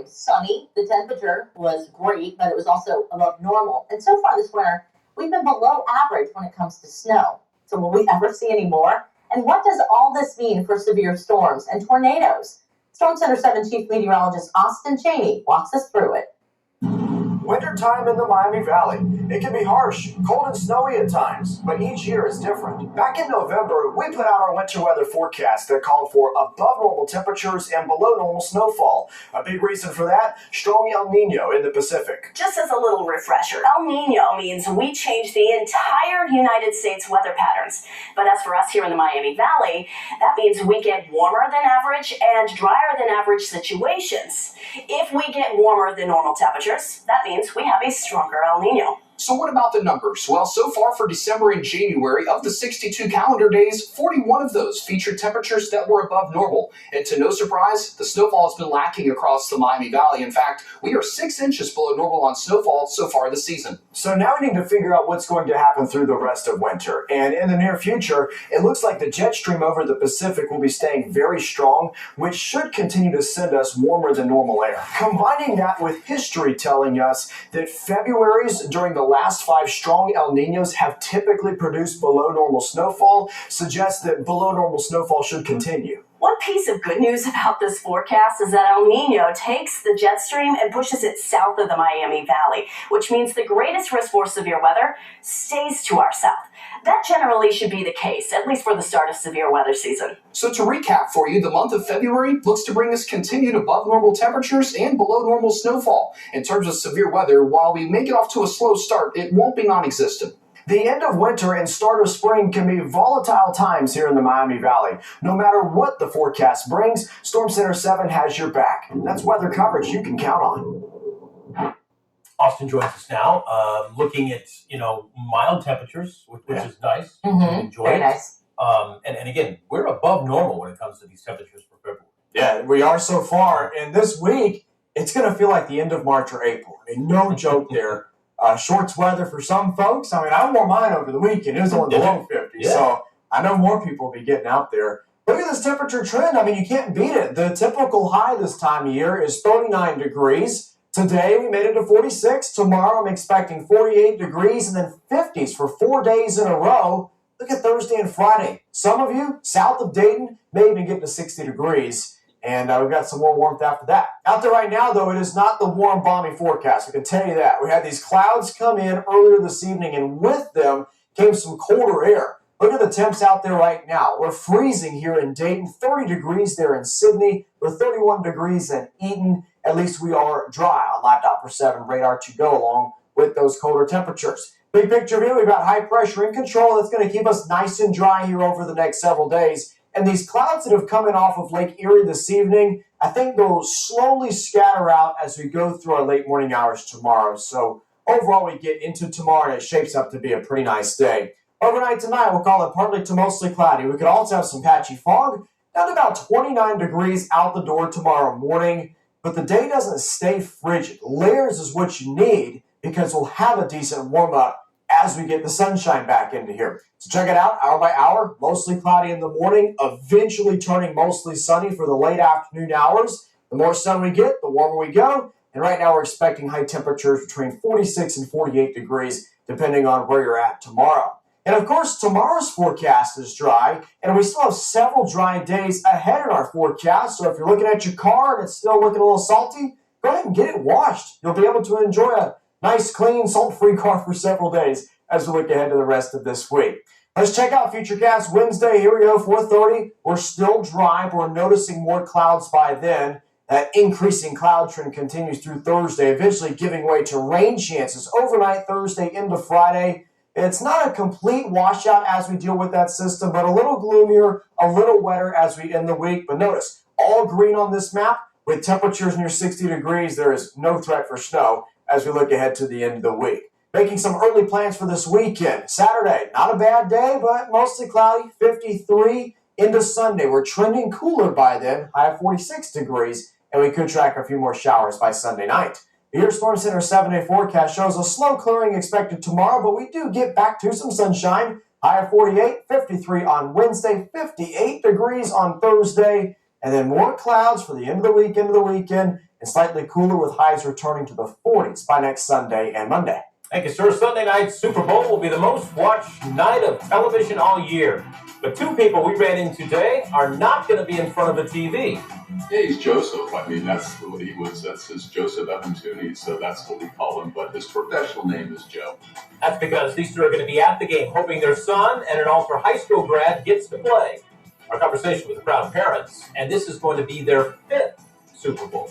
sunny. The temperature was great, but it was also above normal. And so far this winter, we've been below average when it comes to snow. So will we ever see any more? And what does all this mean for severe storms and tornadoes? Storm Center 7 Chief Meteorologist Austin Chaney walks us through it. Wintertime in the Miami Valley. It can be harsh, cold and snowy at times, but each year is different. Back in November, we put out our winter weather forecast that called for above normal temperatures and below normal snowfall. A big reason for that, strong El Nino in the Pacific. Just as a little refresher, El Nino means we change the entire United States weather patterns. But as for us here in the Miami Valley, that means we get warmer than average and drier than average situations. If we get warmer than normal temperatures, that means we have a stronger El Nino. So what about the numbers? Well, so far for December and January, of the 62 calendar days, 41 of those featured temperatures that were above normal. And to no surprise, the snowfall has been lacking across the Miami Valley. In fact, we are 6 inches below normal on snowfall so far this season. So now we need to figure out what's going to happen through the rest of winter. And in the near future, it looks like the jet stream over the Pacific will be staying very strong, which should continue to send us warmer than normal air. Combining that with history telling us that Februaries during the last 5 strong El Ninos have typically produced below normal snowfall, suggests that below normal snowfall should continue. One piece of good news about this forecast is that El Nino takes the jet stream and pushes it south of the Miami Valley, which means the greatest risk for severe weather stays to our south. That generally should be the case, at least for the start of severe weather season. So to recap for you, the month of February looks to bring us continued above normal temperatures and below normal snowfall. In terms of severe weather, while we may get off to a slow start, it won't be non-existent. The end of winter and start of spring can be volatile times here in the Miami Valley. No matter what the forecast brings, Storm Center 7 has your back. That's weather coverage you can count on. Austin joins us now, looking at, mild temperatures, which is nice. Enjoy Very it. nice. And again, we're above normal when it comes to these temperatures for February. Yeah, we are so far. And this week, it's going to feel like the end of March or April. I mean, no joke there. Shorts weather for some folks. I mean, I wore mine over the weekend. It was only the low 50s. Yeah. So I know more people will be getting out there. Look at this temperature trend. I mean, you can't beat it. The typical high this time of year is 39 degrees. Today, we made it to 46. Tomorrow, I'm expecting 48 degrees and then 50s for 4 days in a row. Look at Thursday and Friday. Some of you south of Dayton may even get to 60 degrees. And we've got some more warmth after that. Out there right now, though, it is not the warm, balmy forecast. I can tell you that. We had these clouds come in earlier this evening, and with them came some colder air. Look at the temps out there right now. We're freezing here in Dayton, 30 degrees there in Sydney. We're 31 degrees in Eaton. At least we are dry on Live 7 radar to go along with those colder temperatures. Big picture view, we've got high pressure in control. That's going to keep us nice and dry here over the next several days. And these clouds that have come in off of Lake Erie this evening, I think they'll slowly scatter out as we go through our late morning hours tomorrow. So overall, we get into tomorrow, and it shapes up to be a pretty nice day. Overnight tonight, we'll call it partly to mostly cloudy. We could also have some patchy fog, down to about 29 degrees out the door tomorrow morning. But the day doesn't stay frigid. Layers is what you need because we'll have a decent warm-up as we get the sunshine back into here. So check it out, hour by hour, mostly cloudy in the morning, eventually turning mostly sunny for the late afternoon hours. The more sun we get, the warmer we go. And right now we're expecting high temperatures between 46 and 48 degrees, depending on where you're at tomorrow. And of course, tomorrow's forecast is dry, and we still have several dry days ahead in our forecast. So if you're looking at your car and it's still looking a little salty, go ahead and get it washed. You'll be able to enjoy a nice, clean, salt-free car for several days as we look ahead to the rest of this week. Let's check out Futurecast Wednesday. Here we go, 4:30. We're still dry, but we're noticing more clouds by then. That increasing cloud trend continues through Thursday, eventually giving way to rain chances overnight Thursday into Friday. It's not a complete washout as we deal with that system, but a little gloomier, a little wetter as we end the week. But notice, all green on this map with temperatures near 60 degrees. There is no threat for snow as we look ahead to the end of the week. Making some early plans for this weekend. Saturday, not a bad day, but mostly cloudy, 53 into Sunday. We're trending cooler by then, high of 46 degrees, and we could track a few more showers by Sunday night. The Your Storm Center 7-day forecast shows a slow clearing expected tomorrow, but we do get back to some sunshine. High of 48, 53 on Wednesday, 58 degrees on Thursday, and then more clouds for the end of the weekend, and slightly cooler with highs returning to the 40s by next Sunday and Monday. Thank you, sir. Sunday night Super Bowl will be the most watched night of television all year. But two people we ran into today are not going to be in front of a TV. Yeah, he's Joseph. I mean, that's what he was. That's his Joseph Evantooney, so that's what we call him. But his professional name is Joe. That's because these two are going to be at the game, hoping their son and an Alter High School grad gets to play. Our conversation with the proud parents, and this is going to be their 5th Super Bowl.